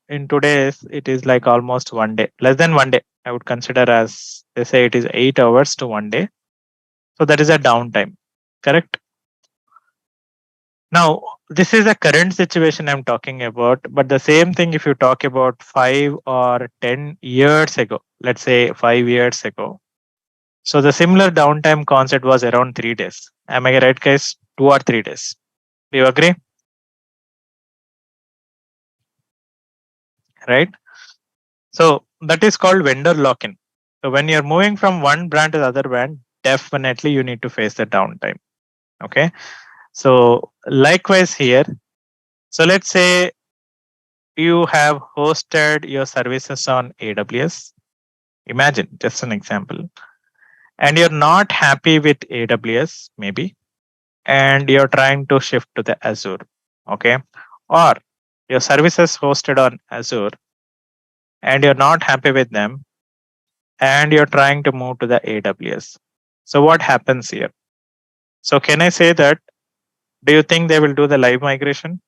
In today's, it is like almost 1 day, less than 1 day. I would consider as they say it is 8 hours to 1 day. So that is a downtime. Correct. Now, this is a current situation I'm talking about, but the same thing if you talk about 5 or 10 years ago, let's say 5 years ago. So the similar downtime concept was around 3 days. Am I right, guys? 2 or 3 days. Do you agree? Right? So that is called vendor lock-in. So when you're moving from one brand to the other brand, definitely you need to face the downtime. Okay. So likewise here. So let's say you have hosted your services on AWS. Imagine just an example. And you're not happy with AWS, maybe, and you're trying to shift to the Azure. Okay. Or your services hosted on Azure and you're not happy with them and you're trying to move to the AWS. So what happens here? So can I say that do you think they will do the live migration?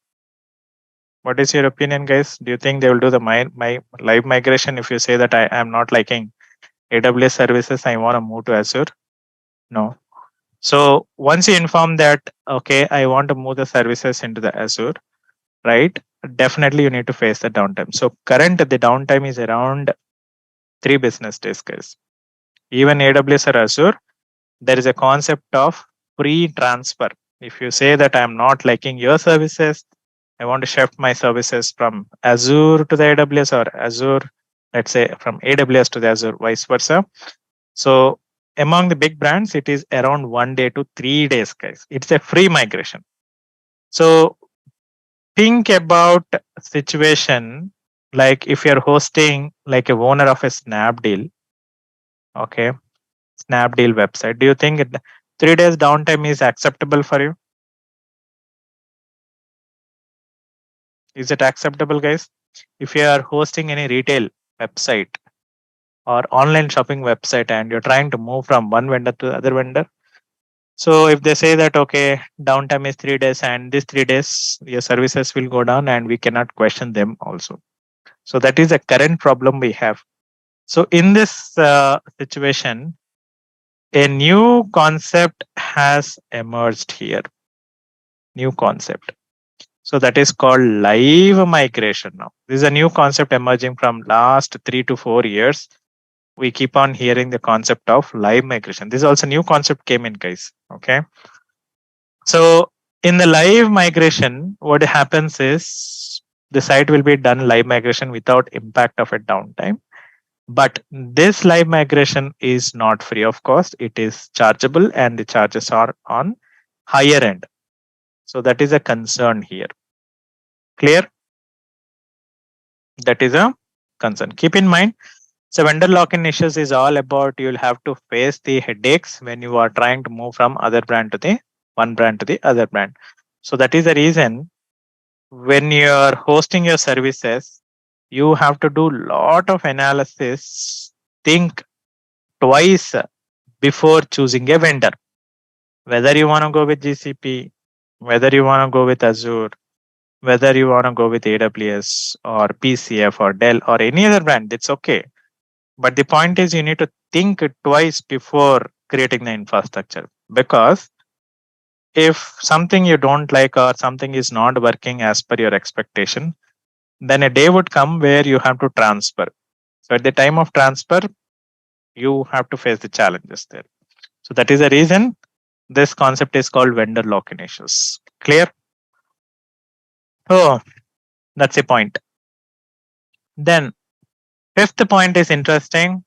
What is your opinion, guys? Do you think they will do the my live migration if you say that I am not liking AWS services, I want to move to Azure? No. So once you inform that okay, I want to move the services into the Azure, right? Definitely you need to face the downtime. So current the downtime is around 3 business days, guys. Even AWS or Azure, there is a concept of free transfer. If you say that I'm not liking your services, I want to shift my services from Azure to the AWS or Azure, let's say from AWS to the Azure, vice versa. So among the big brands, it is around 1 day to 3 days, guys. It's a free migration. So think about situation like if you're hosting like a owner of a Snapdeal, okay, Snapdeal website. Do you think 3 days downtime is acceptable for you? Is it acceptable, guys? If you are hosting any retail website or online shopping website and you're trying to move from one vendor to the other vendor, so if they say that okay, downtime is 3 days and these 3 days your services will go down and we cannot question them also. So that is a current problem we have. So in this situation, a new concept has emerged here. New concept. So that is called live migration now. This is a new concept emerging from last 3 to 4 years. We keep on hearing the concept of live migration. This is also new concept came in, guys. Okay. So in the live migration, what happens is the site will be done live migration without impact of a downtime. But this live migration is not free of cost. It is chargeable and the charges are on higher end. So that is a concern here. Clear? That is a concern. Keep in mind, so vendor lock-in issues is all about you'll have to face the headaches when you are trying to move from other brand to the one brand to the other brand. So that is the reason when you're hosting your services, you have to do lot of analysis, think twice before choosing a vendor. Whether you want to go with GCP, whether you want to go with Azure, whether you want to go with AWS or PCF or Dell or any other brand, it's okay. But the point is, you need to think twice before creating the infrastructure. Because if something you don't like or something is not working as per your expectation, then a day would come where you have to transfer. So at the time of transfer, you have to face the challenges there. So that is the reason this concept is called vendor lock-in issues. Clear? Oh, that's a point. Then fifth point is interesting.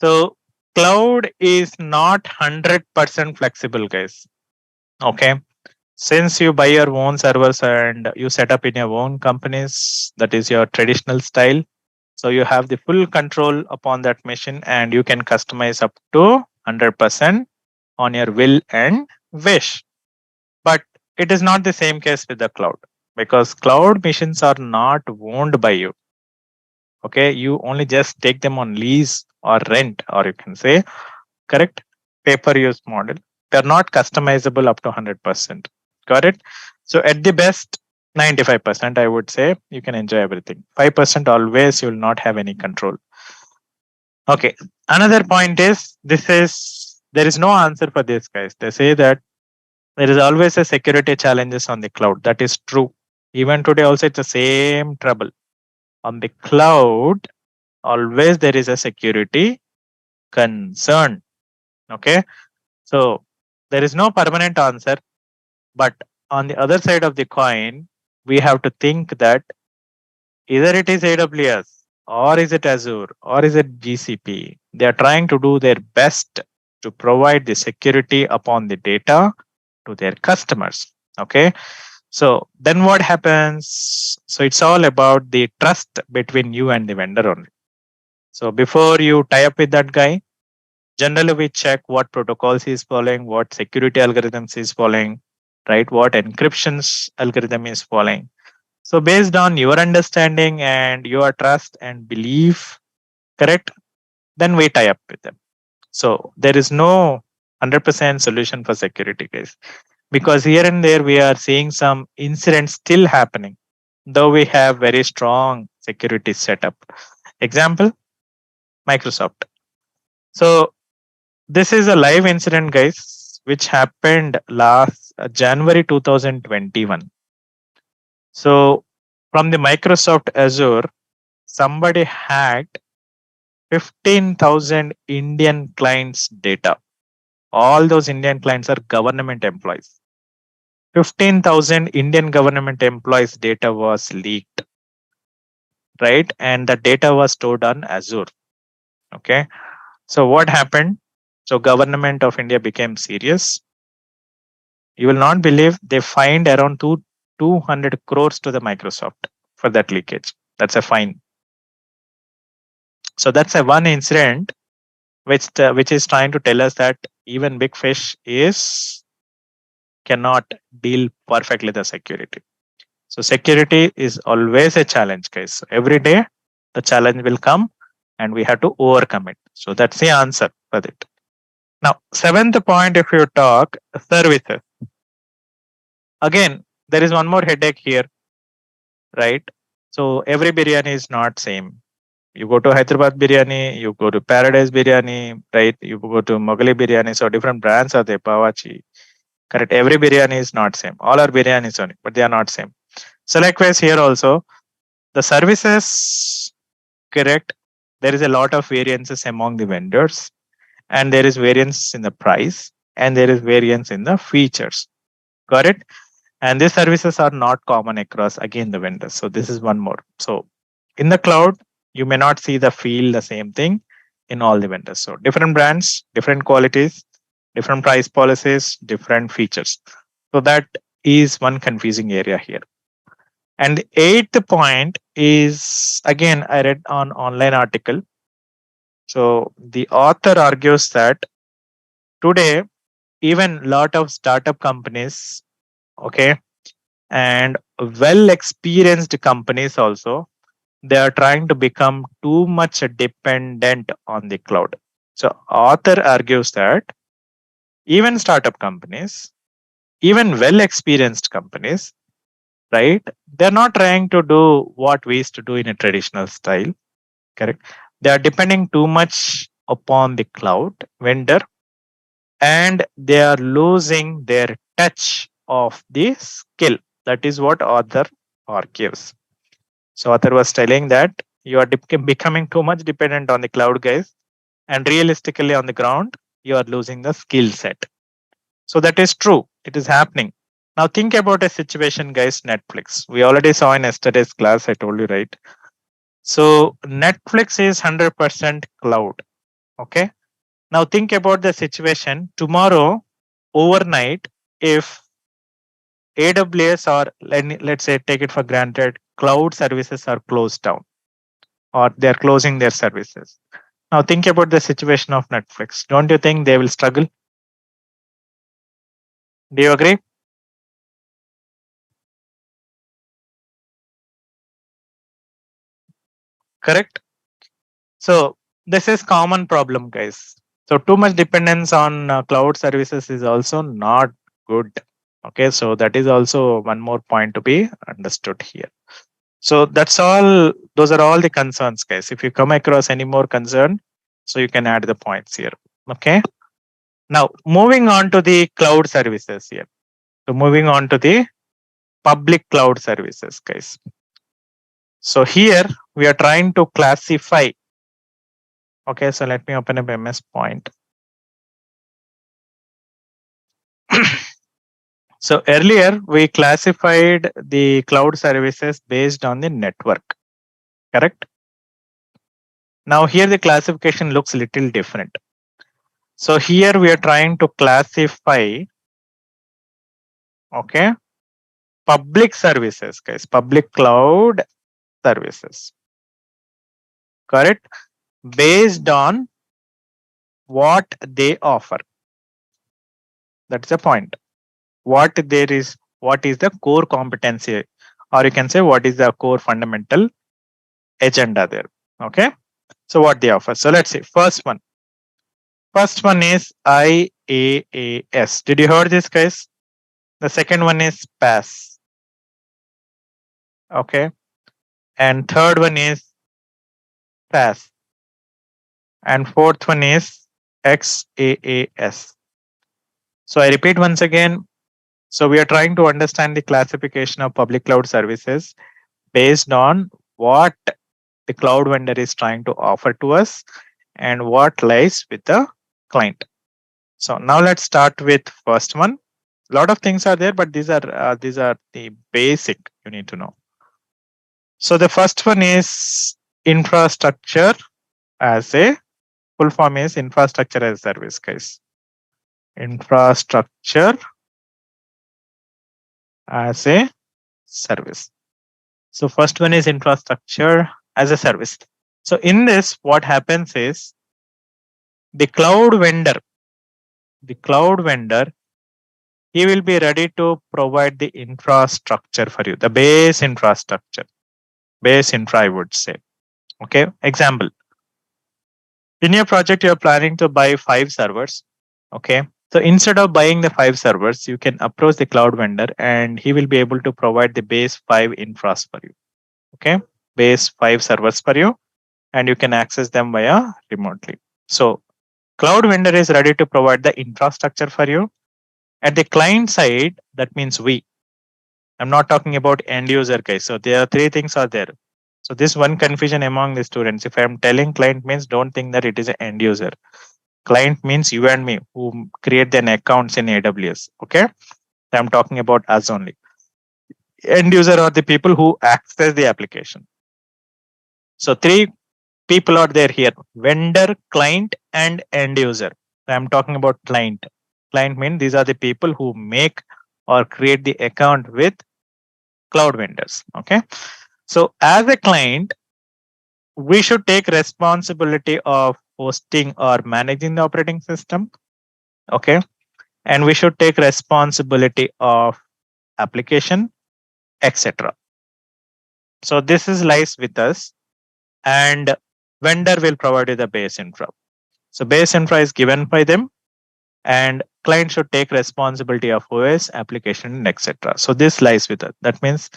So cloud is not 100% flexible, guys. Okay. Since you buy your own servers and you set up in your own companies, that is your traditional style. So you have the full control upon that machine and you can customize up to 100% on your will and wish. But it is not the same case with the cloud because cloud machines are not owned by you. Okay. You only just take them on lease or rent, or you can say, correct, pay per use model. They're not customizable up to 100%. Got it? So at the best, 95%, I would say you can enjoy everything. 5% always you will not have any control. Okay. Another point is there is no answer for this, guys. They say that there is always a security challenges on the cloud. That is true. Even today, also it's the same trouble. On the cloud, always there is a security concern. Okay. So there is no permanent answer. But on the other side of the coin, we have to think that either it is AWS or is it Azure or is it GCP. They are trying to do their best to provide the security upon the data to their customers. Okay. So then what happens? So it's all about the trust between you and the vendor only. So before you tie up with that guy, generally we check what protocols he's following, what security algorithms he's following, right? What encryptions algorithm is following. So based on your understanding and your trust and belief, correct, then we tie up with them. So there is no 100% solution for security, guys, because here and there we are seeing some incidents still happening, though we have very strong security setup. Example, Microsoft. So this is a live incident, guys, which happened last January 2021. So from the Microsoft Azure, somebody hacked 15,000 Indian clients' data. All those Indian clients are government employees. 15,000 Indian government employees' data was leaked, right? And the data was stored on Azure. Okay. So what happened? So government of India became serious. You will not believe they fined around 200 crores to the Microsoft for that leakage. That's a fine. So that's a one incident which is trying to tell us that even big fish is cannot deal perfectly the security. So security is always a challenge, guys. So every day the challenge will come and we have to overcome it. So that's the answer for it. Now, seventh point, if you talk services, again, there is one more headache here, right? So every biryani is not same. You go to Hyderabad biryani, you go to Paradise biryani, right? You go to Mughali biryani. So different brands are there, Pawachi. Correct. Every biryani is not same. All are biryanis only, but they are not same. So likewise here also, the services, correct. There is a lot of variances among the vendors, and there is variance in the price, and there is variance in the features. Got it? And these services are not common across again the vendors. So this is one more. So in the cloud, you may not see the same thing in all the vendors. So different brands, different qualities, different price policies, different features. So that is one confusing area here. And the eighth point is, again, I read on online article. So the author argues that today, even lot of startup companies, okay, and well experienced companies also, they are trying to become too much dependent on the cloud. So author argues that even startup companies, even well experienced companies, right, they're not trying to do what we used to do in a traditional style. Correct. They are depending too much upon the cloud vendor, and they are losing their touch of the skill. That is what author argues. So author was telling that you are becoming too much dependent on the cloud, guys, and realistically on the ground, you are losing the skill set. So that is true. It is happening. Now think about a situation, guys. Netflix. We already saw in yesterday's class. I told you, right? So Netflix is 100% cloud. Okay. Now think about the situation tomorrow, overnight, if AWS or let's say take it for granted, cloud services are closed down or they're closing their services. Now think about the situation of Netflix. Don't you think they will struggle? Do you agree? Correct. So this is common problem, guys. So too much dependence on cloud services is also not good. Okay, so that is also one more point to be understood here. So that's all. Those are all the concerns, guys. If you come across any more concern, so you can add the points here. Okay. Now moving on to the cloud services here. So moving on to the public cloud services, guys. So here we are trying to classify. Okay, so let me open up MS Point. So earlier we classified the cloud services based on the network, correct? Now here the classification looks a little different. So here we are trying to classify, okay, public services, guys, public cloud services, correct? Based on what they offer. That's the point. What is the core competency, or you can say what is the core fundamental agenda there. Okay. So what they offer. So let's see. First one is IaaS. Did you heard this, guys? The second one is PaaS. Okay. And third one is SaaS. And fourth one is XaaS. So I repeat once again. So we are trying to understand the classification of public cloud services based on what the cloud vendor is trying to offer to us and what lies with the client. So now let's start with first one. A lot of things are there, but these are the basic you need to know. So the first one is infrastructure as a full form is infrastructure as a service, guys. Infrastructure as a service. So first one is infrastructure as a service. So in this, what happens is the cloud vendor, he will be ready to provide the infrastructure for you, the base infrastructure, base infra, I would say. Okay, example. In your project, you're planning to buy 5 servers. Okay, so instead of buying the 5 servers, you can approach the cloud vendor and he will be able to provide the base 5 infras for you. Okay, base 5 servers for you, and you can access them via remotely. So cloud vendor is ready to provide the infrastructure for you. At the client side, that means we. I'm not talking about end user, guys. So there are 3 things are there. So this one confusion among the students. If I'm telling client means, don't think that it is an end user. Client means you and me who create an accounts in AWS. Okay, I'm talking about us only. End user are the people who access the application. So 3 people are there here: vendor, client, and end user. I'm talking about client. Client means these are the people who make or create the account with cloud vendors. Okay, so as a client, we should take responsibility of hosting or managing the operating system. Okay, and we should take responsibility of application, etc. So this is lies with us, and vendor will provide you the base infra. So base infra is given by them, and client should take responsibility of OS, application, etc. So this lies with us. That means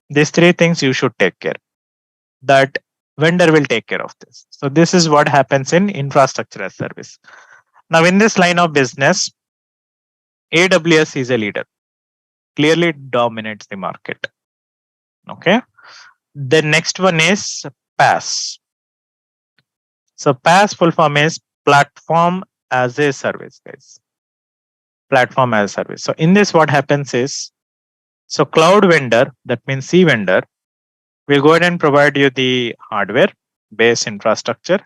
these 3 things you should take care. That vendor will take care of this. So this is what happens in infrastructure as service. Now in this line of business, AWS is a leader, clearly dominates the market. Okay. The next one is PaaS. So PaaS full form is platform as a service, guys. Platform as a service. So in this, what happens is, so cloud vendor, that means C vendor, will go ahead and provide you the hardware, base infrastructure.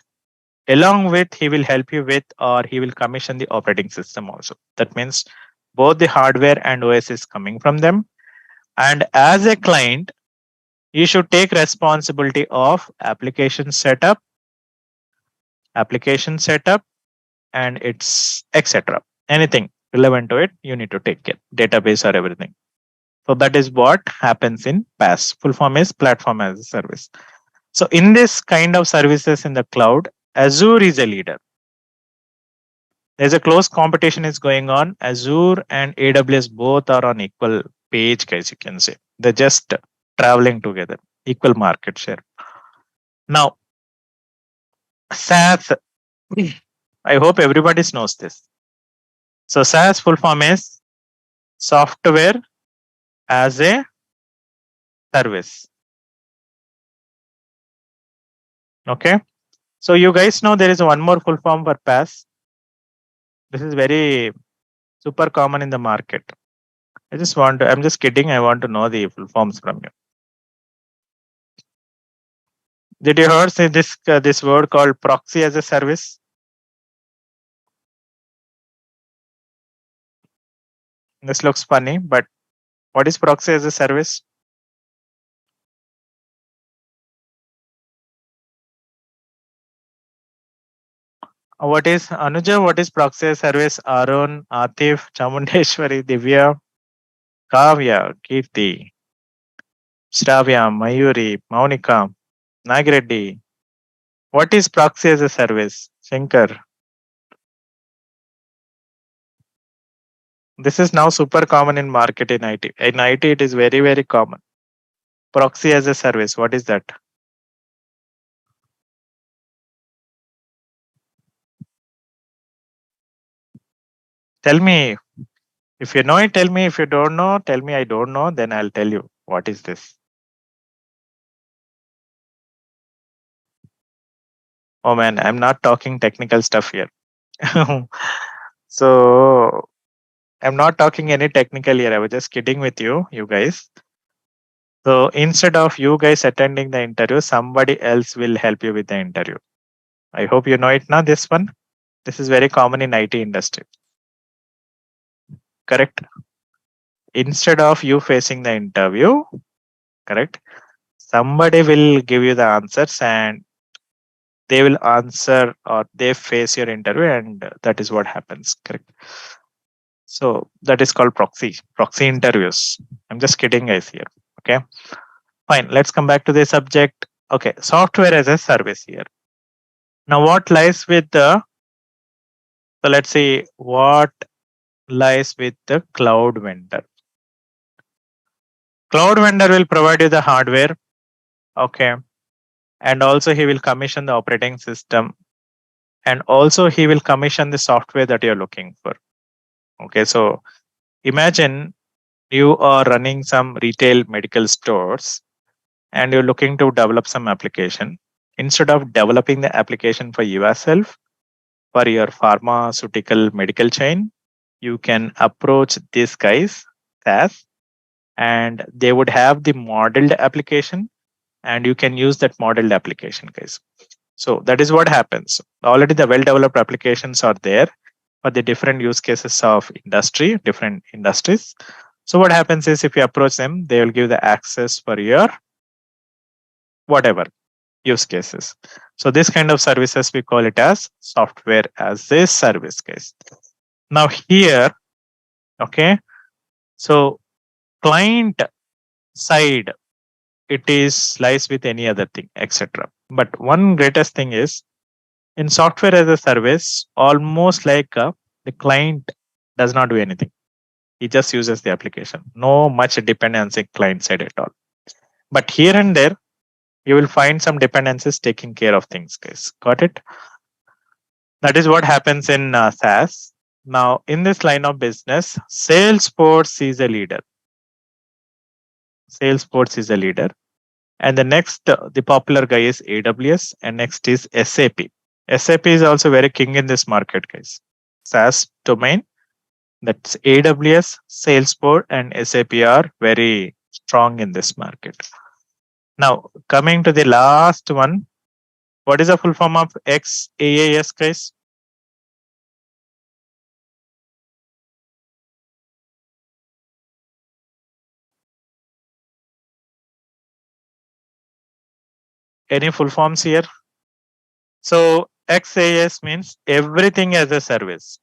Along with, he will help you with, or he will commission the operating system also. That means both the hardware and OS is coming from them. And as a client, you should take responsibility of application setup, and its etc. Anything relevant to it, you need to take care. Database or everything. So that is what happens in PaaS. Full form is platform as a service. So in this kind of services in the cloud, Azure is a leader. There's a close competition is going on. Azure and AWS both are on equal page, guys. You can say they're just traveling together, equal market share. Now, SaaS. I hope everybody knows this. So SaaS full form is software as a service. Okay. So you guys know there is one more full form for PaaS. This is very super common in the market. I'm just kidding. I want to know the full forms from you. Did you heard say this word called proxy as a service? This looks funny, but what is proxy as a service? What is Anuja? What is proxy as a service? Arun, Atif, Chamundeshwari, Divya, Kavya, Kirti, Shravya, Mayuri, Maunika, Nagreddy. What is proxy as a service? Shankar. This is now super common in market in IT. In IT, it is very, very common. Proxy as a service. What is that? Tell me. If you know it, tell me. If you don't know, tell me I don't know. Then I'll tell you what is this. Oh man, I'm not talking technical stuff here. So I'm not talking any technical here. I was just kidding with you guys. So instead of you guys attending the interview, somebody else will help you with the interview. I hope you know it now. This one. This is very common in IT industry. Correct? Instead of you facing the interview, correct? Somebody will give you the answers and they will answer or they face your interview, and that is what happens. Correct? So that is called proxy interviews. I'm just kidding, guys, here. Okay. Fine. Let's come back to the subject. Okay. Software as a service here. Now, what lies with the, so let's see what lies with the cloud vendor. Cloud vendor will provide you the hardware. Okay. And also he will commission the operating system. And also he will commission the software that you're looking for. Okay. So imagine you are running some retail medical stores and you're looking to develop some application. Instead of developing the application for yourself, for your pharmaceutical medical chain, you can approach these guys, SaaS, and they would have the modeled application and you can use that modeled application, guys. So that is what happens. Already the well-developed applications are there for the different use cases of different industries. So what happens is if you approach them, they will give the access for your whatever use cases. So this kind of services, we call it as software as a service, guys. Now here, okay, so client side, it is lies with any other thing, etc. But one greatest thing is in software as a service, almost like the client does not do anything. He just uses the application. No much dependency client side at all. But here and there, you will find some dependencies taking care of things, guys. Got it? That is what happens in SaaS. Now, in this line of business, Salesforce is a leader. Salesforce is a leader. And the next, the popular guy is AWS, and next is SAP. SAP is also very king in this market, guys. SaaS domain, that's AWS, Salesforce, and SAP are very strong in this market. Now, coming to the last one, what is the full form of XaaS, guys? Any full forms here? So XaaS means everything as a service.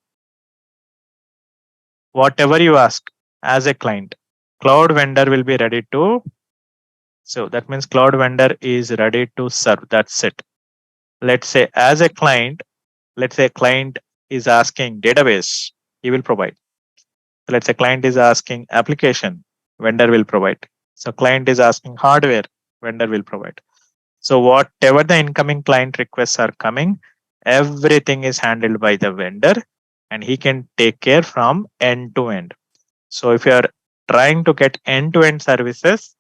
Whatever you ask as a client, cloud vendor will be ready to. So that means cloud vendor is ready to serve. That's it. Let's say as a client, let's say client is asking database, he will provide. Let's say client is asking application, vendor will provide. So client is asking hardware, vendor will provide. So whatever the incoming client requests are coming, everything is handled by the vendor and he can take care from end to end. So if you are trying to get end to end services,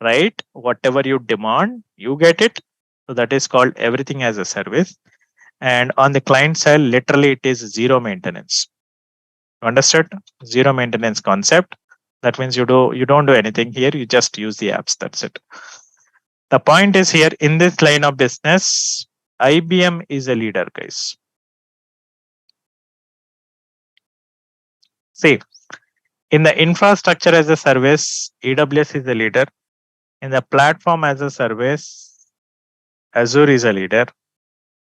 right, whatever you demand, you get it. So that is called everything as a service. And on the client side, literally it is zero maintenance. Understood? Zero maintenance concept. That means you don't do anything here. You just use the apps. That's it. The point is here in this line of business, IBM is a leader, guys. See, in the infrastructure as a service, AWS is a leader. In the platform as a service, Azure is a leader.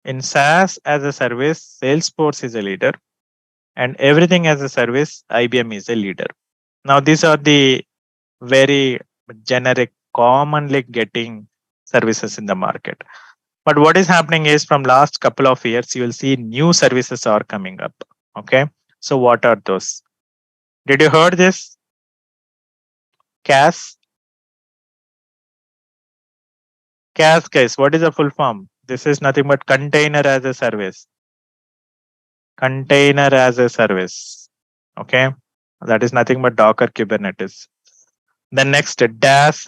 In SaaS as a service, Salesforce is a leader. And everything as a service, IBM is a leader. Now, these are the very generic, commonly getting services in the market. But what is happening is from last couple of years, you will see new services are coming up. Okay. So what are those? Did you heard this? CAS? CAS, guys, what is the full form? This is nothing but container as a service. Container as a service. Okay. That is nothing but Docker Kubernetes. The next, DAS.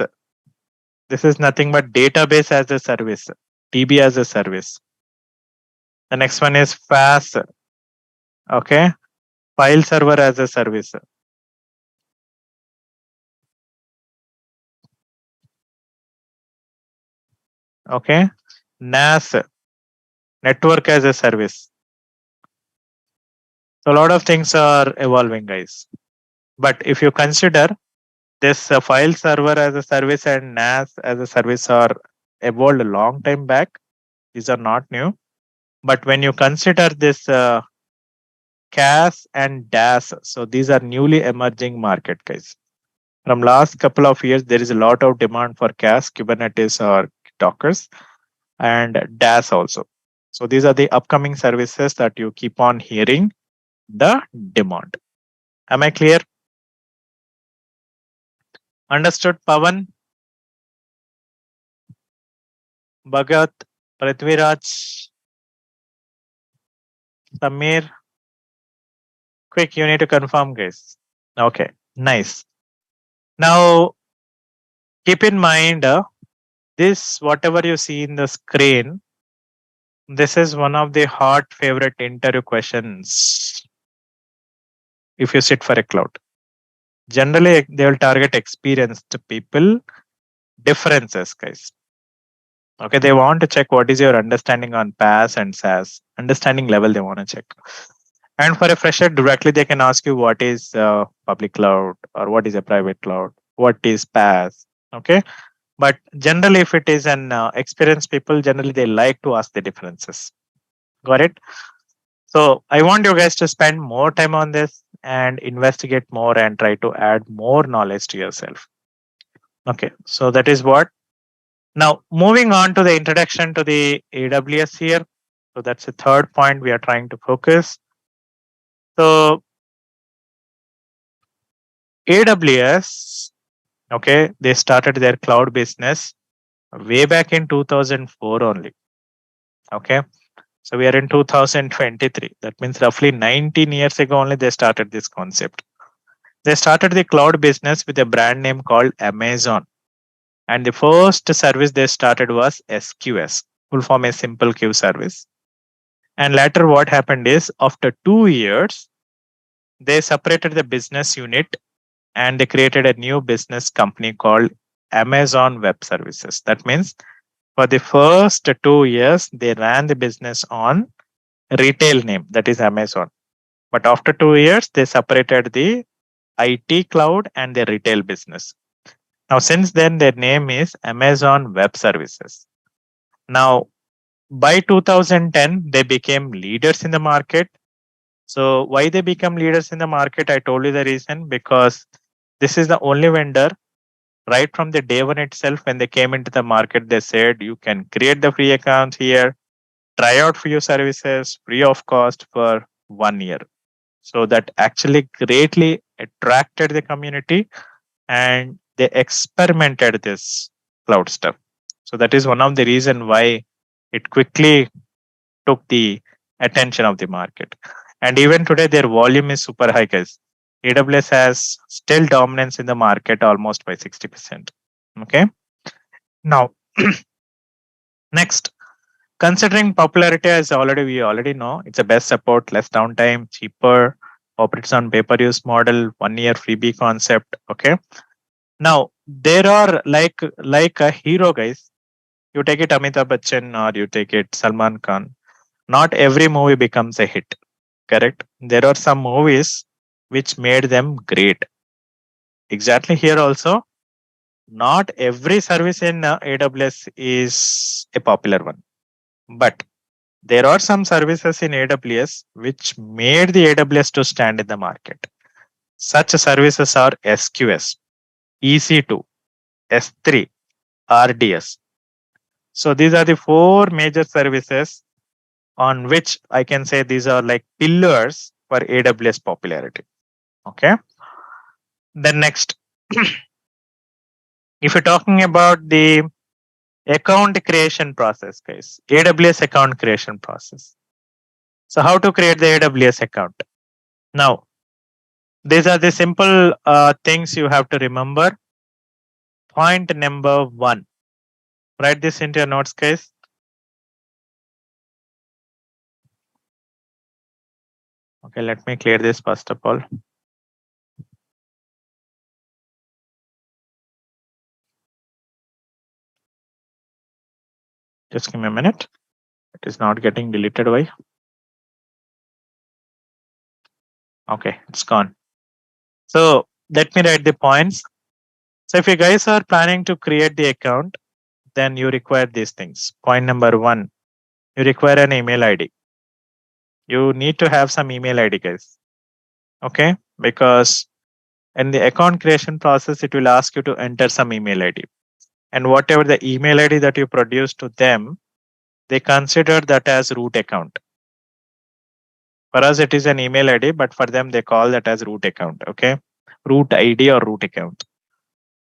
This is nothing but database as a service, DB as a service. The next one is FAS. Okay. File server as a service. Okay. NAS, network as a service. So a lot of things are evolving, guys. But if you consider this file server as a service and NAS as a service are evolved a long time back, these are not new. But when you consider this CAS and DAS, so these are newly emerging market, guys. From last couple of years, there is a lot of demand for CAS, Kubernetes or Dockers, and DAS also. So these are the upcoming services that you keep on hearing the demand. Am I clear? Understood, Pavan? Bhagat, Prithviraj, Samir? Quick, you need to confirm, guys. Okay, nice. Now, keep in mind, this, whatever you see in the screen, this is one of the hot favorite interview questions if you sit for a cloud. Generally, they will target experienced people, differences, guys. Okay, they want to check what is your understanding on PaaS and SaaS. Understanding level they want to check. And for a fresher, directly they can ask you what is public cloud or what is a private cloud, what is PaaS. Okay, but generally, if it is an experienced people, generally they like to ask the differences. Got it? So I want you guys to spend more time on this and investigate more and try to add more knowledge to yourself. Okay, so that is what. Now, moving on to the introduction to the AWS here. So that's the third point we are trying to focus. So AWS, okay, they started their cloud business way back in 2004 only. Okay, so we are in 2023. That means roughly 19 years ago only they started this concept. They started the cloud business with a brand name called Amazon. And the first service they started was SQS, full form a simple queue service. And later what happened is after 2 years, they separated the business unit and they created a new business company called Amazon Web Services. That means for the first 2 years, they ran the business on retail name, that is Amazon. But after 2 years, they separated the IT cloud and the retail business. Now, since then, their name is Amazon Web Services. Now, by 2010, they became leaders in the market. So, why they become leaders in the market? I told you the reason because this is the only vendor right from the day one itself. When they came into the market, they said you can create the free accounts here, try out few services free of cost for 1 year. So that actually greatly attracted the community, and they experimented this cloud stuff. So that is one of the reason why it quickly took the attention of the market. And even today, their volume is super high, guys. AWS has still dominance in the market almost by 60%. Okay. Now, next, considering popularity, as we already know, it's a best support, less downtime, cheaper, operates on pay-per-use model, 1 year freebie concept. Okay. Now there are like a hero, guys. You take it Amitabh Bachchan or you take it Salman Khan. Not every movie becomes a hit. Correct. There are some movies which made them great. Exactly here also, not every service in AWS is a popular one, but there are some services in AWS which made the AWS to stand in the market. Such services are SQS, EC2, S3, RDS. So these are the four major services on which I can say these are like pillars for AWS popularity. Okay. Then next, if you're talking about the account creation process, guys, AWS account creation process. So how to create the AWS account? Now, these are the simple things you have to remember. Point number 1. Write this into your notes, guys. Okay, let me clear this first of all. Just give me a minute. It is not getting deleted. Why? Okay, it's gone. So let me write the points. So if you guys are planning to create the account, then you require these things. Point number 1, you require an email ID. You need to have some email ID, guys. Okay, because in the account creation process, it will ask you to enter some email ID. And whatever the email ID that you produce to them, they consider that as root account. For us, it is an email ID, but for them, they call that as root account. Okay, root ID or root account.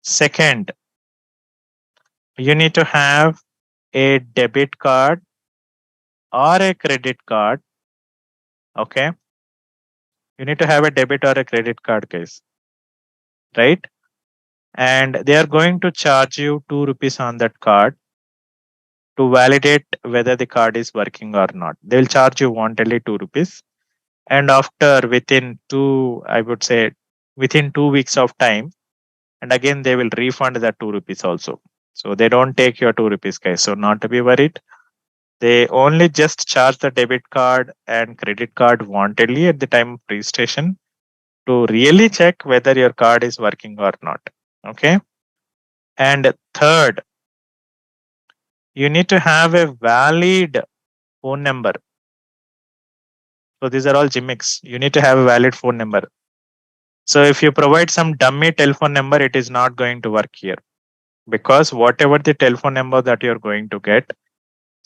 Second, you need to have a debit card or a credit card. Okay, you need to have a debit or a credit card, guys, right? And they are going to charge you 2 rupees on that card to validate whether the card is working or not. They will charge you wantonly 2 rupees. And after within I would say within 2 weeks of time, and again they will refund that 2 rupees also. So they don't take your 2 rupees, guys. So not to be worried. They only just charge the debit card and credit card wantedly at the time of registration to really check whether your card is working or not. Okay. And third, you need to have a valid phone number. So these are all gimmicks. You need to have a valid phone number. So if you provide some dummy telephone number, it is not going to work here, because whatever the telephone number that you're going to get,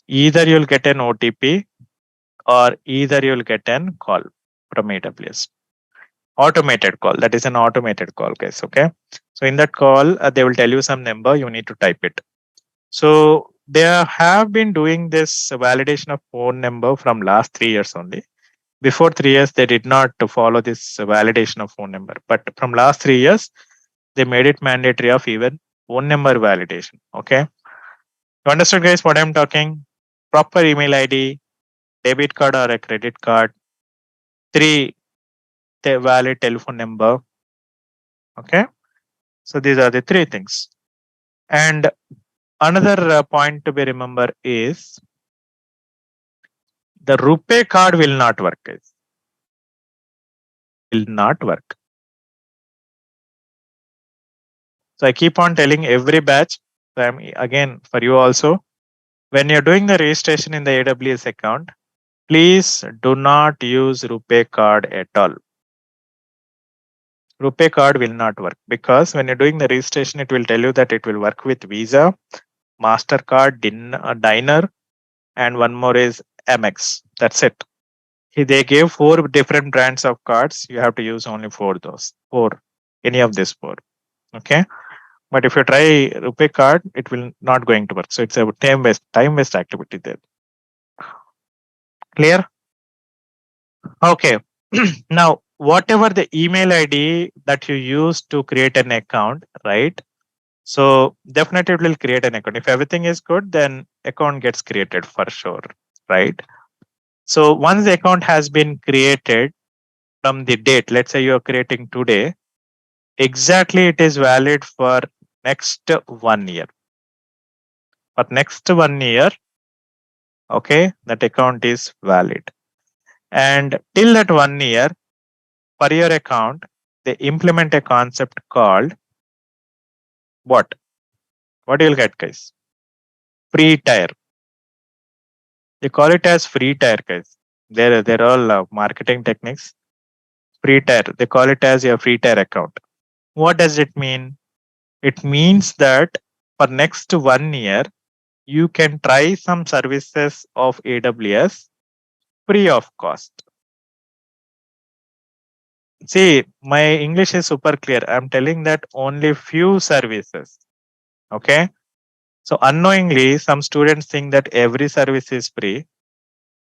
either you'll get an OTP or either you'll get an call from AWS. Automated call. That is an automated call, guys. Okay. So in that call, they will tell you some number. You need to type it. So they have been doing this validation of phone number from last 3 years only. Before 3 years, they did not follow this validation of phone number. But from last 3 years, they made it mandatory of even phone number validation. Okay. You understood, guys, what I'm talking? Proper email ID, debit card or a credit card, 3 valid telephone number. Okay. So these are the 3 things. And another point to be remember is the RuPay card will not work, guys. Will not work. So I keep on telling every batch. So I'm again for you also. When you're doing the registration in the AWS account, please do not use RuPay card at all. RuPay card will not work because when you're doing the registration, it will tell you that it will work with Visa, MasterCard, Diner, and one more is Amex. That's it. They gave 4 different brands of cards. You have to use only four, any of these four. Okay. But if you try RuPay card, it will not going to work. So it's a time waste activity there. Clear? Okay. Now, whatever the email ID that you use to create an account, right? So definitely it will create an account. If everything is good, then account gets created for sure, right? So once the account has been created from the date, let's say you're creating today, exactly it is valid for next 1 year. For next 1 year, okay, that account is valid. And till that 1 year, for your account, they implement a concept called what? What you'll get, guys? Free tier. They call it as free tier, guys. They're all marketing techniques. Free tier. They call it as your free tier account. What does it mean? It means that for next 1 year, you can try some services of AWS free of cost. See, my English is super clear. I'm telling that only few services. Okay. So unknowingly, some students think that every service is free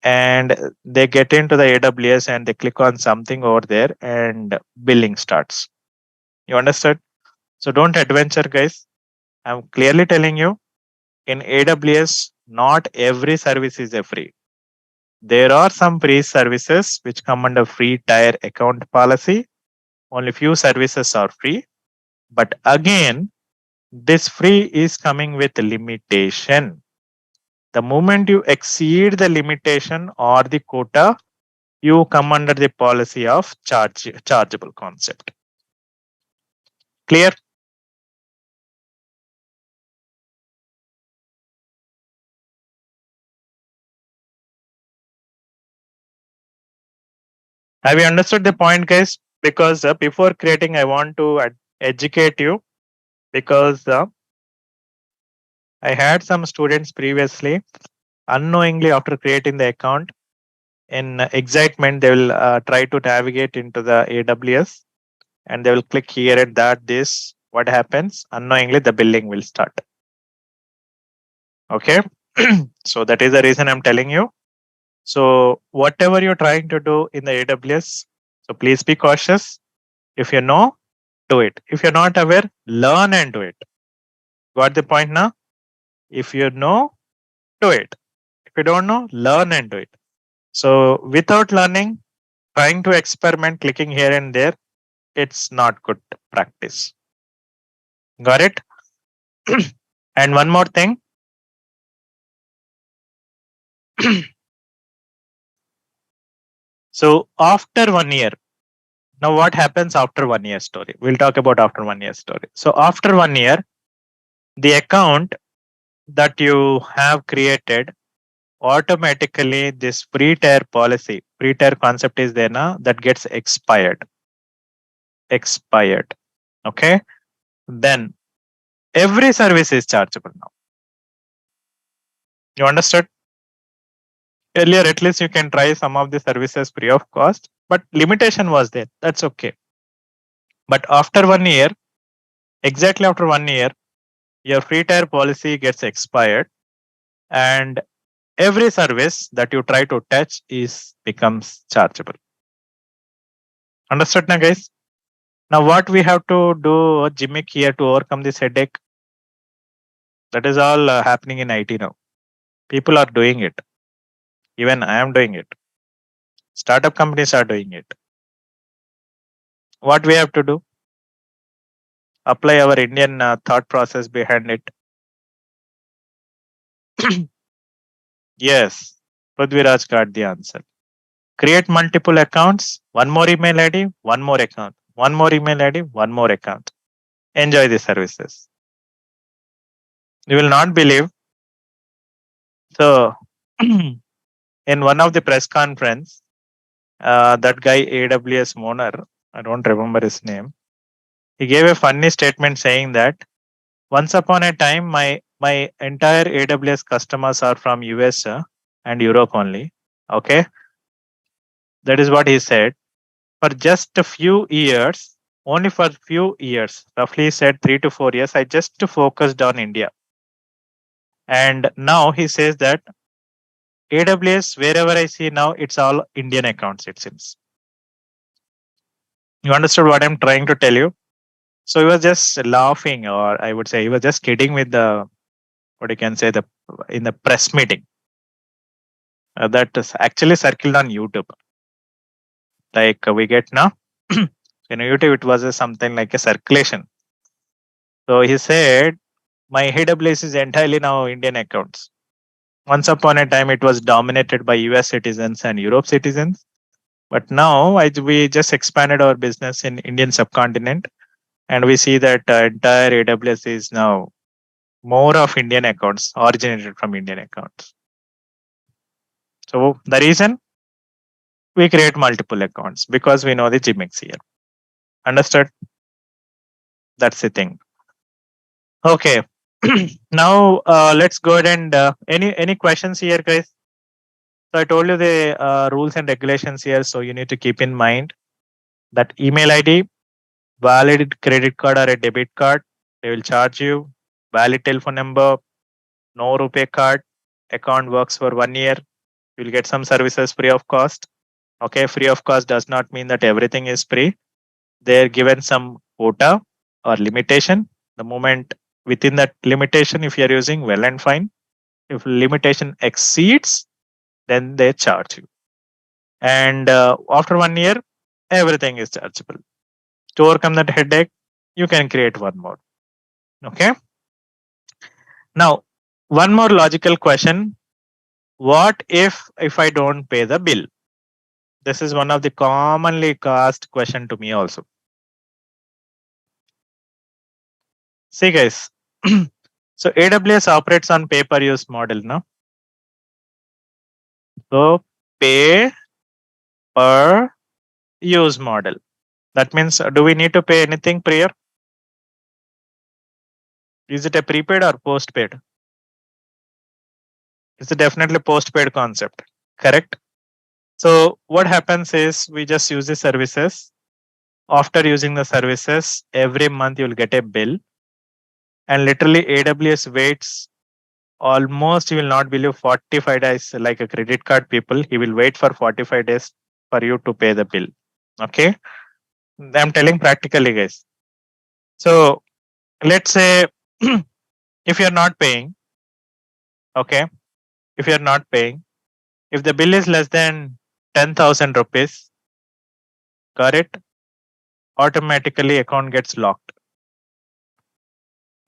and they get into the AWS and they click on something over there and billing starts. You understood? So don't adventure, guys. I'm clearly telling you in AWS, not every service is a free. There are some free services which come under free tier account policy. Only few services are free. But again, this free is coming with limitation. The moment you exceed the limitation or the quota, you come under the policy of chargeable concept. Clear? Have you understood the point, guys? Because before creating, I want to educate you because I had some students previously unknowingly after creating the account in excitement they will try to navigate into the AWS and they will click here and that this what happens unknowingly the billing will start. Okay. So that is the reason I'm telling you. So whatever you're trying to do in the AWS, so please be cautious. If you know, do it. If you're not aware, learn and do it. Got the point now? If you know, do it. If you don't know, learn and do it. So without learning, trying to experiment, clicking here and there, it's not good practice. Got it? And one more thing. So after 1 year, now what happens after 1 year story? We'll talk about after 1 year story. So after 1 year, the account that you have created automatically this free tier policy, free tier concept is there now that gets expired. Okay. Then every service is chargeable now. You understood? Earlier, at least you can try some of the services free of cost, but limitation was there. That's okay. But after 1 year, exactly after 1 year, your free tier policy gets expired and every service that you try to touch is becomes chargeable. Understood now, guys? Now, what we have to do, gimmick here to overcome this headache? That is all happening in IT now. People are doing it. Even I am doing it. Startup companies are doing it. What we have to do? Apply our Indian thought process behind it. Yes, Prithviraj got the answer. Create multiple accounts, one more email ID, one more account, one more email ID, one more account. Enjoy the services. You will not believe. So, in one of the press conference, that guy AWS Moner, I don't remember his name, he gave a funny statement saying that once upon a time, my entire AWS customers are from US and Europe only. Okay. That is what he said. For just a few years, only for few years, roughly he said 3 to 4 years, I just focused on India. And now he says that AWS, wherever I see now, it's all Indian accounts, it seems. You understood what I'm trying to tell you? So he was just laughing, or I would say he was just kidding with the, what you can say, the in the press meeting that is actually circled on YouTube. Like we get now in YouTube, it was something like a circulation. So he said, my AWS is entirely now Indian accounts. Once upon a time, it was dominated by US citizens and Europe citizens. But now we just expanded our business in Indian subcontinent, and we see that entire AWS is now more of Indian accounts, originated from Indian accounts. So the reason, we create multiple accounts because we know the gimmicks here. Understood? That's the thing. Okay. Now let's go ahead and any questions here, guys? So I told you the rules and regulations here. So you need to keep in mind that email ID, valid credit card or a debit card, they will charge you. Valid telephone number, no rupee card, account works for 1 year. You'll get some services free of cost. Okay, free of cost does not mean that everything is free. They're given some quota or limitation. The moment within that limitation, if you're using, well and fine. If limitation exceeds, then they charge you. And after 1 year, everything is chargeable. To overcome that headache, you can create one more. Okay. Now, one more logical question. What if I don't pay the bill? This is one of the commonly asked question to me also. See guys, so AWS operates on pay-per-use model, no? So pay per use model. That means, do we need to pay anything prior? Is it a prepaid or postpaid? It's a definitely postpaid concept, correct? So what happens is we just use the services. After using the services, every month you'll get a bill, and literally AWS waits almost, you will not believe, 45 days, like a credit card people. He will wait for 45 days for you to pay the bill. Okay. I'm telling practically, guys. So let's say if you're not paying, okay, if you're not paying, if the bill is less than 10,000 rupees, got it? Automatically account gets locked.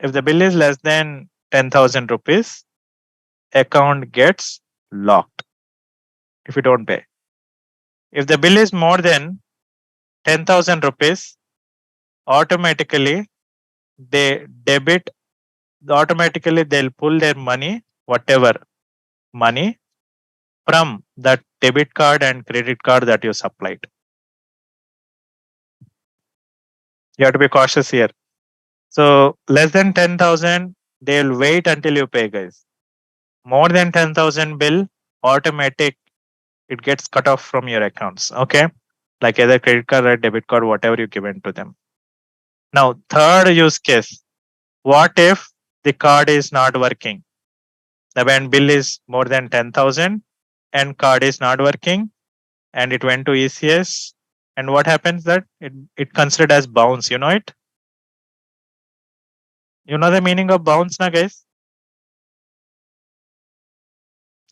If the bill is less than 10,000 rupees, account gets locked if you don't pay. If the bill is more than 10,000 rupees, automatically they debit, automatically they'll pull their money, whatever money, from that debit card and credit card that you supplied. You have to be cautious here. So less than 10,000, they'll wait until you pay, guys. More than 10,000 bill, automatic, it gets cut off from your accounts. Okay. Like either credit card or debit card, whatever you given to them. Now, third use case. What if the card is not working? The when bill is more than 10,000 and card is not working and it went to ECS. And what happens that it considered as bounce, you know it? You know the meaning of bounce now, guys?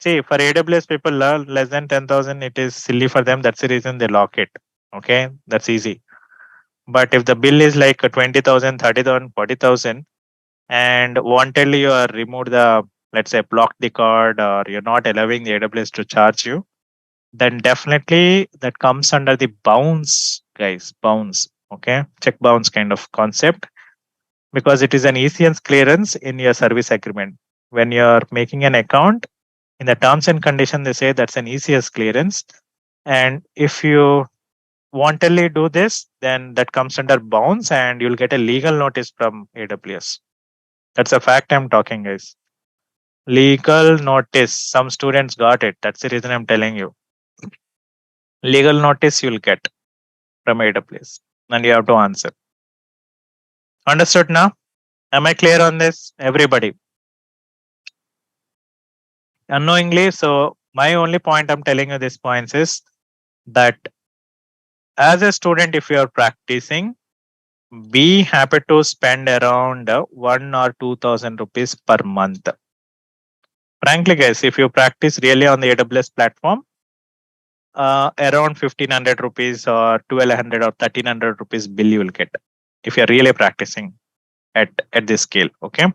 See, for AWS people learn less than 10,000, it is silly for them. That's the reason they lock it. Okay, that's easy. But if the bill is like 20,000, 30,000, 40,000, and wantedly you are removed the, let's say, block the card, or you're not allowing the AWS to charge you, then definitely that comes under the bounce, guys. Bounce. Okay, check bounce kind of concept, because it is an ECS clearance in your service agreement. When you're making an account, in the terms and condition, they say that's an ECS clearance. And if you wantonly do this, then that comes under bounce and you'll get a legal notice from AWS. That's a fact I'm talking, guys. Legal notice. Some students got it. That's the reason I'm telling you. legal notice you'll get from AWS, and you have to answer. Understood now? Am I clear on this? Everybody. Unknowingly, so my only point I'm telling you these points is that as a student, if you are practicing, be happy to spend around 1 or 2,000 rupees per month. Frankly, guys, if you practice really on the AWS platform, around 1,500 rupees or 1,200 or 1,300 rupees bill you will get if you're really practicing at this scale. Okay.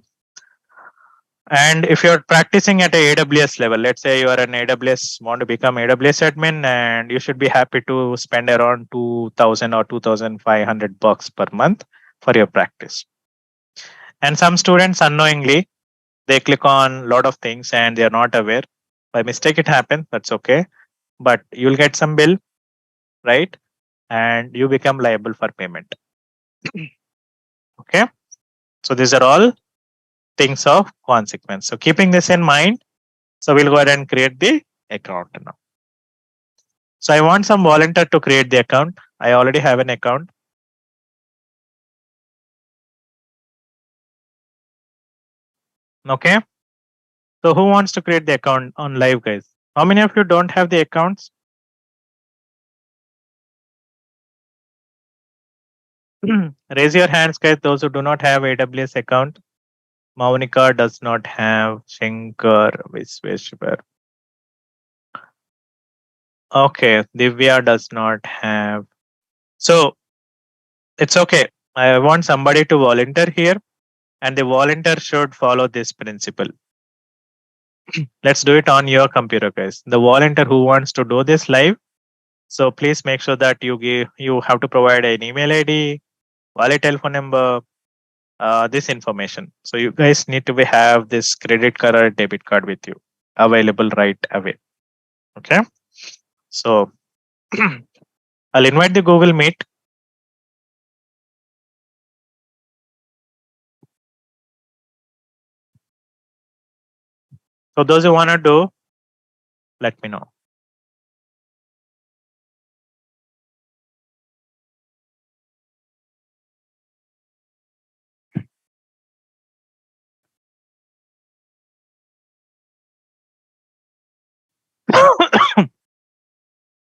And if you're practicing at a AWS level, let's say you are an AWS, want to become AWS admin, and you should be happy to spend around 2,000 or 2,500 bucks per month for your practice. And some students unknowingly, they click on a lot of things and they're not aware. By mistake, it happens. That's okay. But you'll get some bill, right? And you become liable for payment. Okay. So these are all things of consequence. So keeping this in mind, so we'll go ahead and create the account now. So I want some volunteer to create the account. I already have an account. Okay. So who wants to create the account on live, guys? How many of you don't have the accounts? Raise your hands, guys. Those who do not have AWS account. Maunika does not have. Shankar, Visweshwar. Okay. Divya does not have. So it's okay. I want somebody to volunteer here, and the volunteer should follow this principle. Let's do it on your computer, guys. The volunteer who wants to do this live, so please make sure that you have to provide an email ID, wallet telephone number, this information. So you guys need to have this credit card or debit card with you available right away. Okay. So I'll invite the Google Meet. So those who want to do, let me know.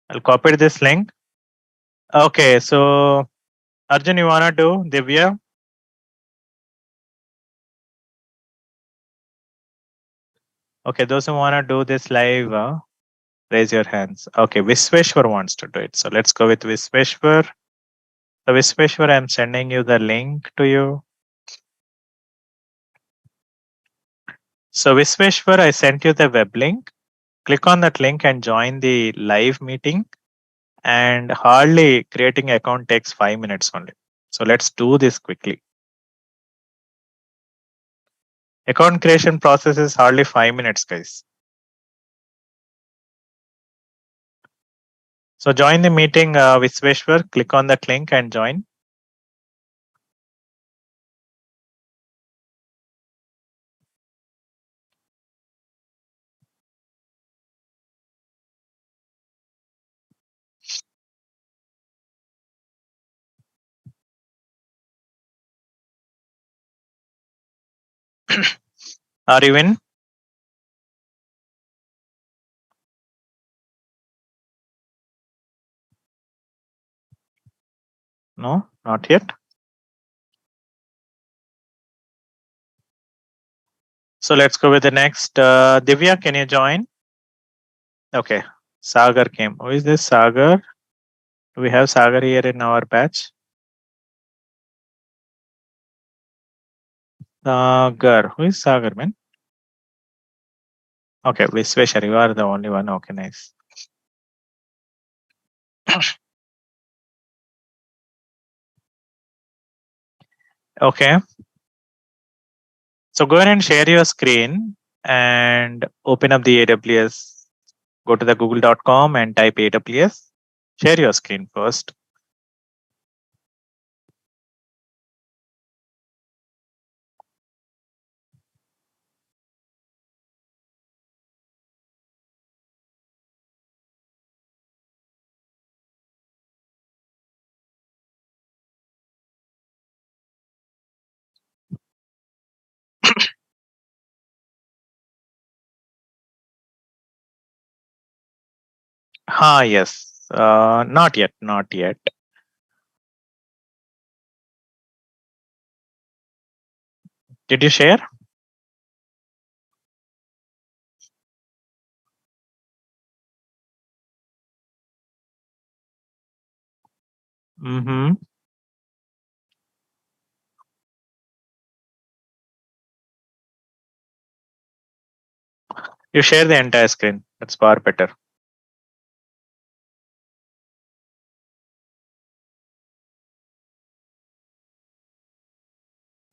I'll copy this link. Okay. So Arjun, you want to do? Divya? Okay. Those who want to do this live, raise your hands. Okay. Visweshwar wants to do it. So let's go with Visweshwar. So Visweshwar, I'm sending you the link to you. So Visweshwar, I sent you the web link. Click on that link and join the live meeting. And hardly creating account takes 5 minutes only. So let's do this quickly. Account creation process is hardly 5 minutes, guys. So join the meeting, Visweshwar. Click on that link and join. Are you in? No, not yet. So let's go with the next. Divya, can you join? Okay. Sagar came. Who is this Sagar? Do we have Sagar here in our batch? Sagar. Who is Sagar, man? Okay, Visweshwar, you are the only one. Okay, nice. Okay. So go ahead and share your screen and open up the AWS. Go to the google.com and type AWS. Share your screen first. Yes. Not yet. Not yet. Did you share? Mm-hmm. You share the entire screen. That's far better.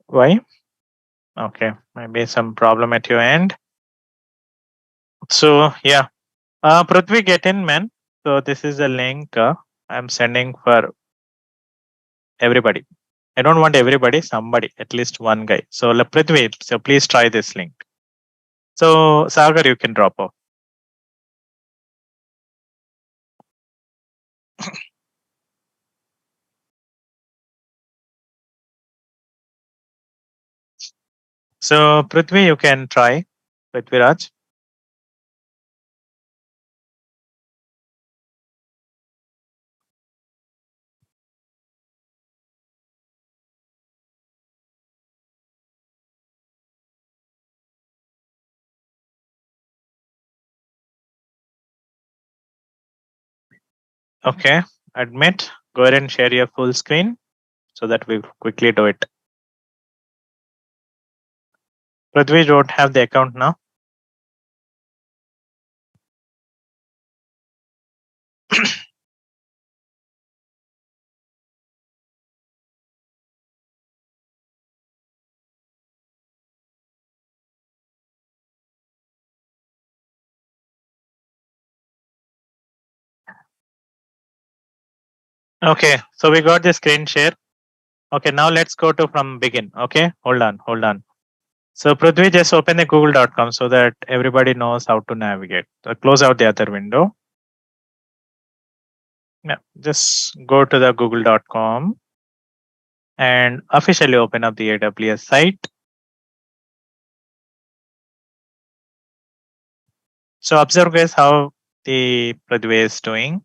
Why? Okay. Maybe some problem at your end. So yeah. Prithvi, get in, man. So this is a link I'm sending for everybody. I don't want everybody, somebody, at least one guy. So Prithvi, so please try this link. So Sagar, you can drop off. So Prithvi, you can try. Prithviraj. Okay. Admit. Go ahead and share your full screen so that we quickly do it. Prithvi don't have the account now. Okay. So we got the screen share. Okay. Now let's go to from begin. Okay. Hold on. Hold on. So Prithvi, just open the google.com so that everybody knows how to navigate. So close out the other window. Yeah, just go to the google.com and officially open up the AWS site. So observe guys how the Prithvi is doing.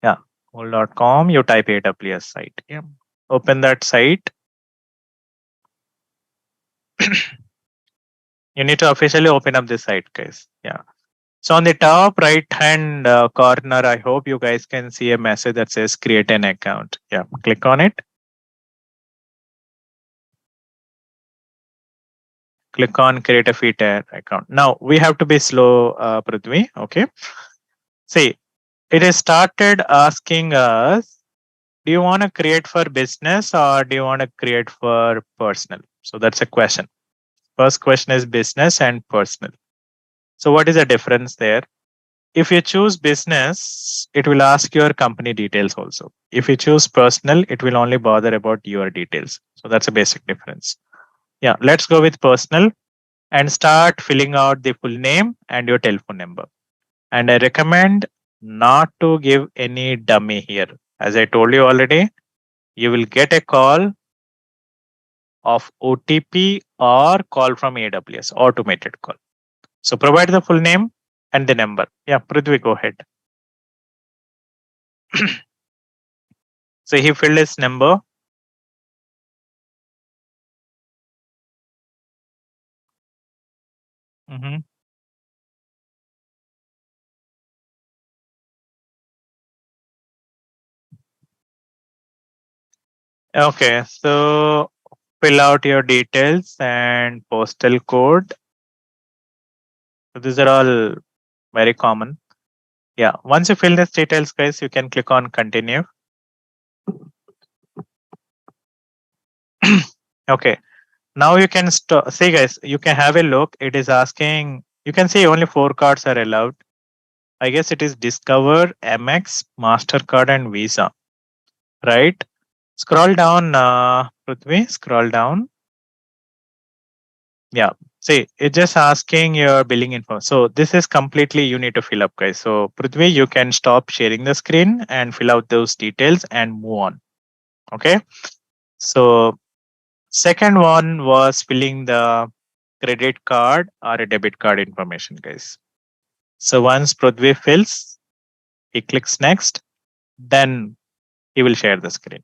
Yeah, google.com, you type AWS site. Yeah. Open that site. You need to officially open up this site, guys. Yeah. So on the top right hand corner, I hope you guys can see a message that says create an account. Yeah, click on it. Click on create a free tier account. Now we have to be slow, Prithvi. Okay. See, it has started asking us, do you want to create for business or do you want to create for personal? So that's a question. First question is business and personal. So what is the difference there? If you choose business, it will ask your company details also. If you choose personal, it will only bother about your details. So that's a basic difference. Yeah, let's go with personal and start filling out the full name and your telephone number. And I recommend not to give any dummy here. As I told you already, you will get a call of OTP or call from AWS, automated call. So provide the full name and the number. Yeah, Prithvi, go ahead. So he filled his number. Mhm. Okay, so fill out your details and postal code. So these are all very common. Yeah, once you fill these details, guys, you can click on continue. Okay, now you can see, guys, you can have a look. It is asking, you can see only 4 cards are allowed. I guess it is Discover, MX, MasterCard, and Visa, right? Scroll down, Prithvi, scroll down. Yeah. See, it's just asking your billing info. So this is completely you need to fill up, guys. So Prithvi, you can stop sharing the screen and fill out those details and move on. Okay. So second one was filling the credit card or a debit card information, guys. So once Prithvi fills, He clicks next, then he will share the screen.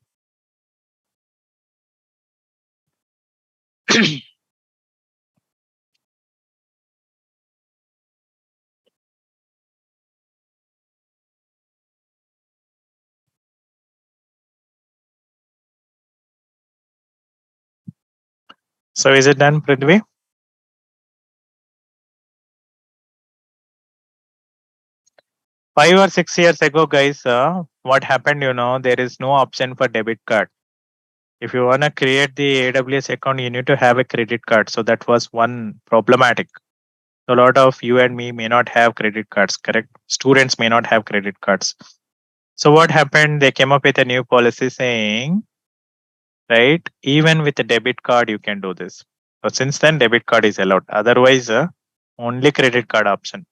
So is it done, Prithvi? 5 or 6 years ago, guys, what happened? There is no option for debit card. If you want to create the AWS account, you need to have a credit card. So that was one problematic. A lot of you and me may not have credit cards, correct? Students may not have credit cards. So what happened? They came up with a new policy saying, right, even with a debit card, you can do this. So since then, debit card is allowed. Otherwise, only credit card option.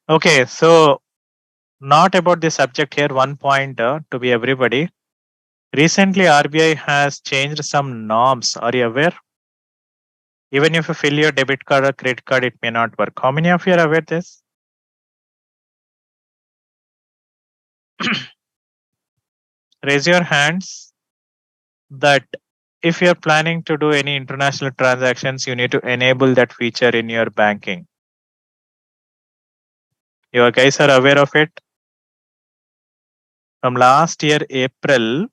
Okay, so not about the subject here. One point to be everybody. Recently, RBI has changed some norms. Are you aware? Even if you fill your debit card or credit card, it may not work. How many of you are aware this? Raise your hands that if you're planning to do any international transactions, you need to enable that feature in your banking. You guys are aware of it? From last year, April,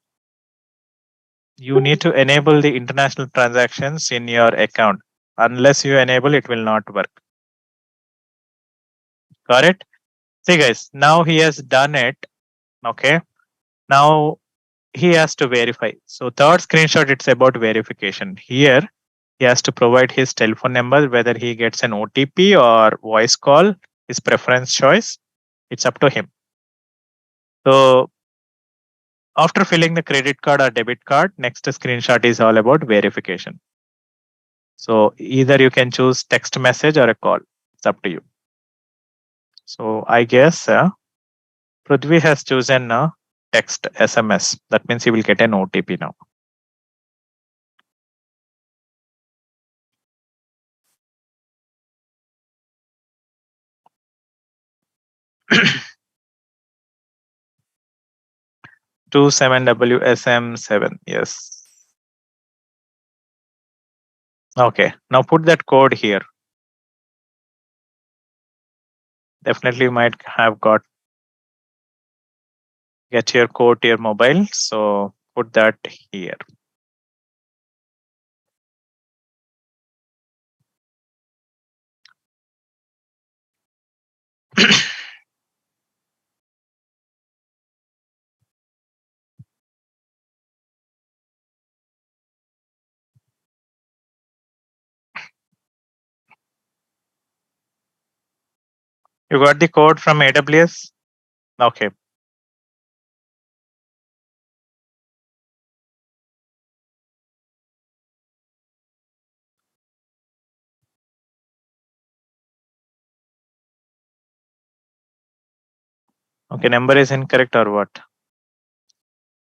you need to enable the international transactions in your account. Unless you enable, it will not work. Got it? See, guys, now he has done it. Okay. Now he has to verify. So, third screenshot, it's about verification. Here, he has to provide his telephone number, whether he gets an OTP or voice call, his preference choice. It's up to him. So, after filling the credit card or debit card, next screenshot is all about verification. So, either you can choose text message or a call. It's up to you. So, I guess Prithvi has chosen text SMS. That means he will get an OTP now. Two 7WSM7. Yes. Okay. Now put that code here. Definitely you might have get your code to your mobile. So put that here. You got the code from AWS? Okay. Okay, number is incorrect or what?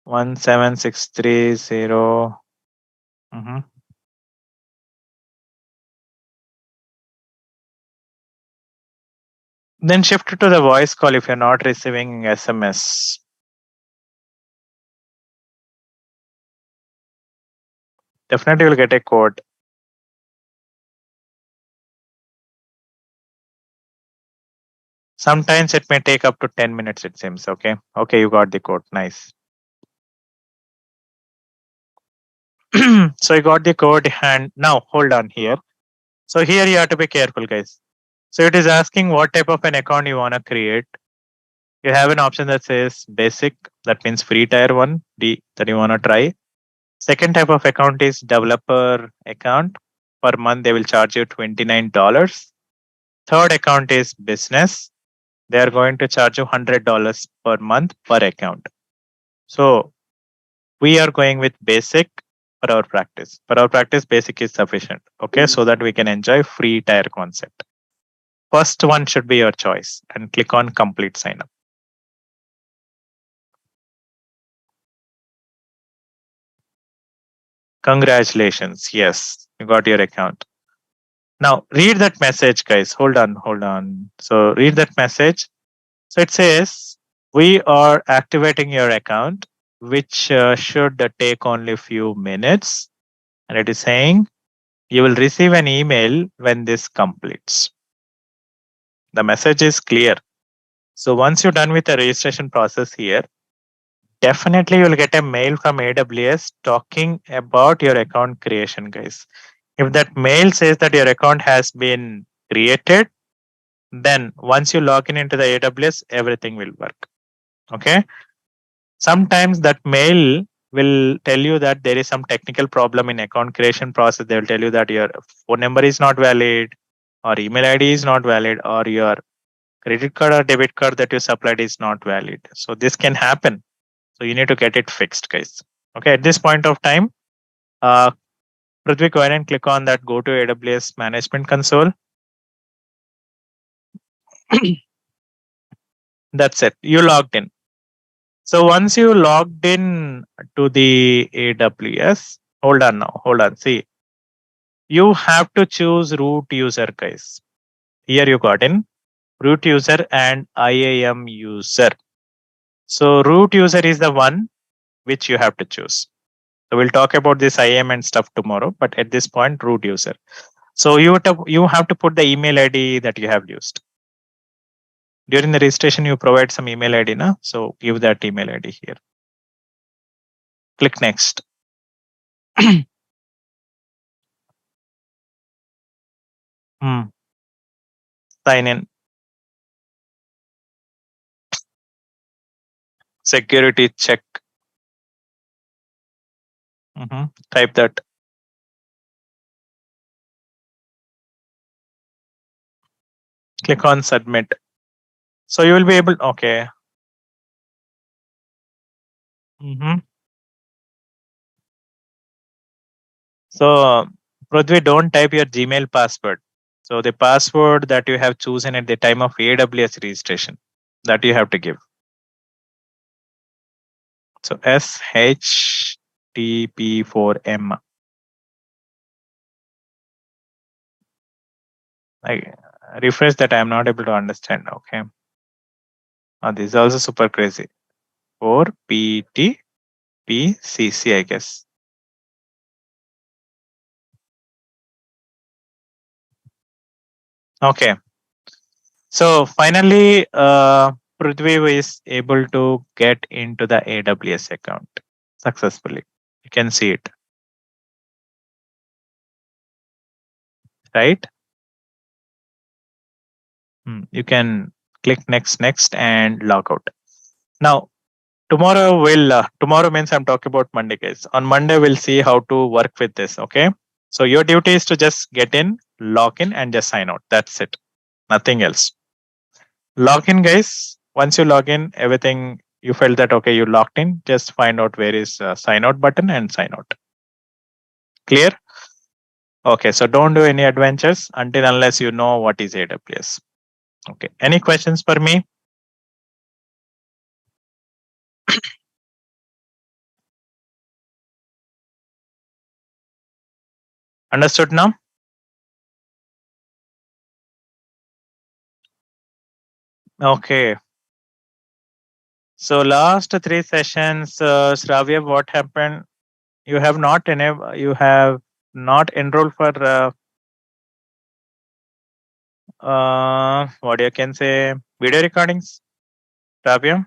17630. Then shift to the voice call if you're not receiving SMS. Definitely you'll get a code. Sometimes it may take up to 10 minutes, it seems. Okay. Okay, you got the code. Nice. So you got the code and now hold on here. So here you have to be careful, guys. So it is asking what type of an account you want to create. You have an option that says basic, that means free tier one, that you want to try. Second type of account is developer account. Per month, they will charge you $29. Third account is business. They are going to charge you $100 per month per account. So we are going with basic for our practice. For our practice, basic is sufficient. Okay, so that we can enjoy free tier concept. First one should be your choice and click on complete sign up. Congratulations. Yes, you got your account. Now read that message, guys. Hold on, hold on. So read that message. So it says, we are activating your account, which should take only a few minutes. And it is saying, you will receive an email when this completes. The message is clear. So once you're done with the registration process here, definitely you'll get a mail from AWS talking about your account creation, guys. If that mail says that your account has been created, then once you log in into the AWS, everything will work. Okay. Sometimes that mail will tell you that there is some technical problem in account creation process. They will tell you that your phone number is not valid, or email ID is not valid, or your credit card or debit card that you supplied is not valid. So this can happen. So you need to get it fixed, guys. Okay. At this point of time, uh, Prithvi, go ahead and click on that go to AWS management console. That's it. You logged in. So once you logged in to the AWS, hold on now, hold on. See, you have to choose root user, guys. Here you got in root user and IAM user. So root user is the one which you have to choose. So we'll talk about this IAM and stuff tomorrow, but at this point, root user. So you have to put the email ID that you have used. During the registration, you provide some email ID, na? So give that email ID here. Click next. Sign in. Security check. Type that. Click on submit. So you will be able. Okay. So Prithvi, don't type your Gmail password. So the password that you have chosen at the time of AWS registration, that you have to give. So SHTP4M. I refresh that. I am not able to understand. Okay. This is also super crazy. 4PTPCC, I guess. Okay. So finally, Prithvi is able to get into the AWS account successfully. You can see it, right? You can click next and log out. Now, tomorrow means I'm talking about Monday, guys. On Monday, we'll see how to work with this. Okay. So your duty is to just get in, log in, and just sign out. That's it. Nothing else. Log in, guys. Once you log in, everything you felt that okay, you logged in. Just find out where is sign out button and sign out. Clear? Okay. So don't do any adventures until unless you know what is AWS. Okay. Any questions for me? Understood now? Okay. So last three sessions, Shravya, what happened? You have not enrolled for what you can say video recordings, Shravya?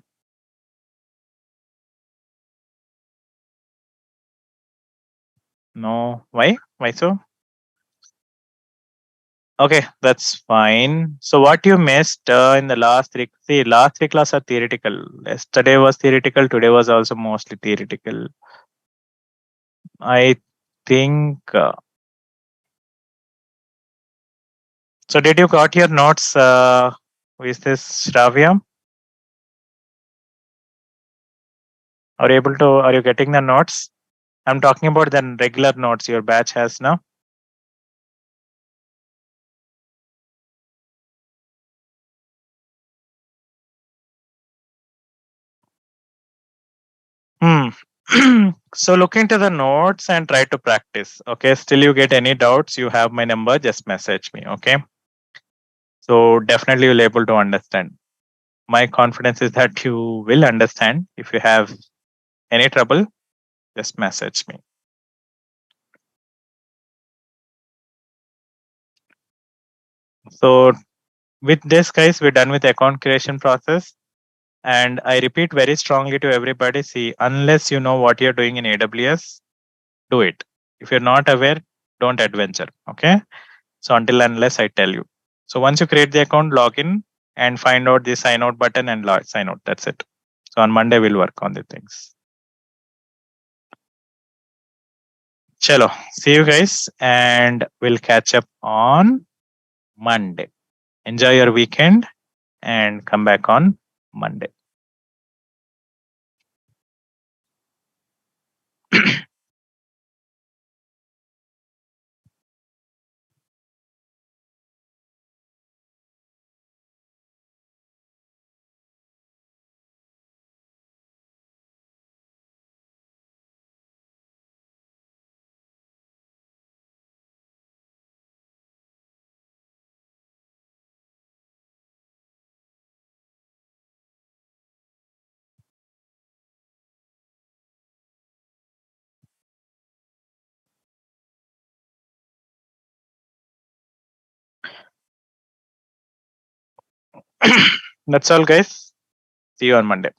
No. Why? Why so? Okay, that's fine. So what you missed in the last three? See, last three classes are theoretical. Yesterday was theoretical. Today was also mostly theoretical. I think. So did you got your notes with this Shravya? Are you getting the notes? I'm talking about the regular notes your batch has now. So look into the notes and try to practice. Okay. Still you get any doubts, you have my number, just message me. Okay. So definitely you'll able to understand. My confidence is that you will understand. If you have any trouble, just message me. So with this, guys, we're done with account creation process. And I repeat very strongly to everybody, see, unless you know what you're doing in AWS, do it. If you're not aware, don't adventure. Okay. So until unless I tell you. So once you create the account, log in and find out the sign out button and sign out. That's it. So on Monday, we'll work on the things. Chalo. See you guys and we'll catch up on Monday. Enjoy your weekend and come back on Monday. That's all, guys. See you on Monday.